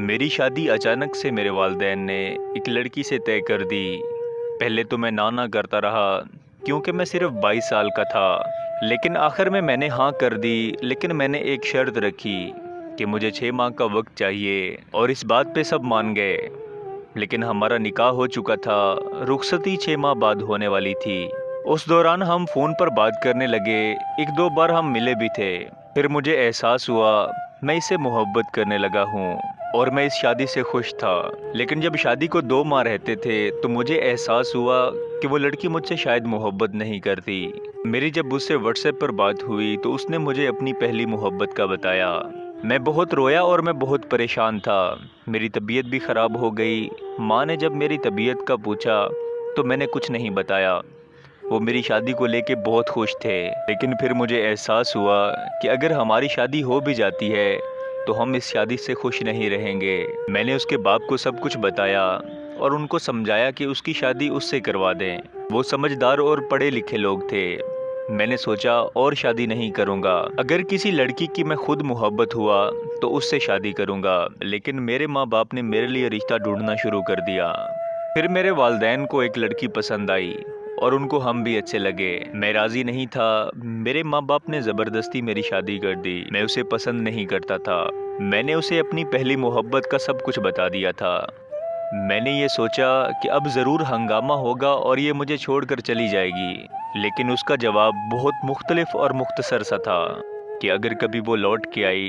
मेरी शादी अचानक से मेरे वालिदैन ने एक लड़की से तय कर दी। पहले तो मैं ना करता रहा क्योंकि मैं सिर्फ 22 साल का था। लेकिन आखिर में मैंने हाँ कर दी। लेकिन मैंने एक शर्त रखी कि मुझे 6 माह का वक्त चाहिए और इस बात पे सब मान गए। लेकिन हमारा निकाह हो चुका था, रुखसती 6 माह बाद होने वाली थी। उस दौरान हम फ़ोन पर बात करने लगे, एक दो बार हम मिले भी थे। फिर मुझे एहसास हुआ मैं इससे मोहब्बत करने लगा हूँ और मैं इस शादी से खुश था। लेकिन जब शादी को 2 माह रहते थे तो मुझे एहसास हुआ कि वो लड़की मुझसे शायद मोहब्बत नहीं करती। मेरी जब उससे व्हाट्सएप पर बात हुई तो उसने मुझे अपनी पहली मोहब्बत का बताया। मैं बहुत रोया और मैं बहुत परेशान था। मेरी तबीयत भी ख़राब हो गई। माँ ने जब मेरी तबीयत का पूछा तो मैंने कुछ नहीं बताया। वो मेरी शादी को लेके बहुत खुश थे। लेकिन फिर मुझे एहसास हुआ कि अगर हमारी शादी हो भी जाती है तो हम इस शादी से खुश नहीं रहेंगे। मैंने उसके बाप को सब कुछ बताया और उनको समझाया कि उसकी शादी उससे करवा दें। वो समझदार और पढ़े लिखे लोग थे। मैंने सोचा और शादी नहीं करूँगा। अगर किसी लड़की की मैं खुद मोहब्बत हुआ तो उससे शादी करूँगा। लेकिन मेरे माँ बाप ने मेरे लिए रिश्ता ढूंढना शुरू कर दिया। फिर मेरे वालिदैन को एक लड़की पसंद आई और उनको हम भी अच्छे लगे। मैं राज़ी नहीं था। मेरे माँ बाप ने ज़बरदस्ती मेरी शादी कर दी। मैं उसे पसंद नहीं करता था। मैंने उसे अपनी पहली मोहब्बत का सब कुछ बता दिया था। मैंने ये सोचा कि अब ज़रूर हंगामा होगा और ये मुझे छोड़कर चली जाएगी। लेकिन उसका जवाब बहुत मुख्तलिफ और मुख्तसर सा था कि अगर कभी वो लौट के आई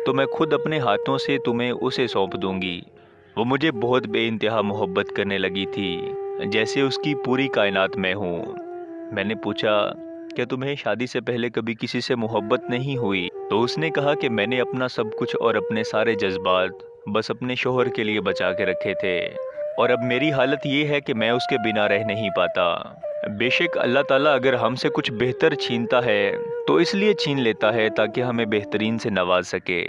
तो मैं खुद अपने हाथों से तुम्हें उसे सौंप दूंगी। वो मुझे बहुत बेइंतहा मोहब्बत करने लगी थी, जैसे उसकी पूरी कायनात मैं हूँ। मैंने पूछा, क्या तुम्हें शादी से पहले कभी किसी से मोहब्बत नहीं हुई? तो उसने कहा कि मैंने अपना सब कुछ और अपने सारे जज्बात बस अपने शोहर के लिए बचा के रखे थे और अब मेरी हालत ये है कि मैं उसके बिना रह नहीं पाता। बेशक अल्लाह ताला अगर हमसे कुछ बेहतर छीनता है तो इसलिए छीन लेता है ताकि हमें बेहतरीन से नवाज सके।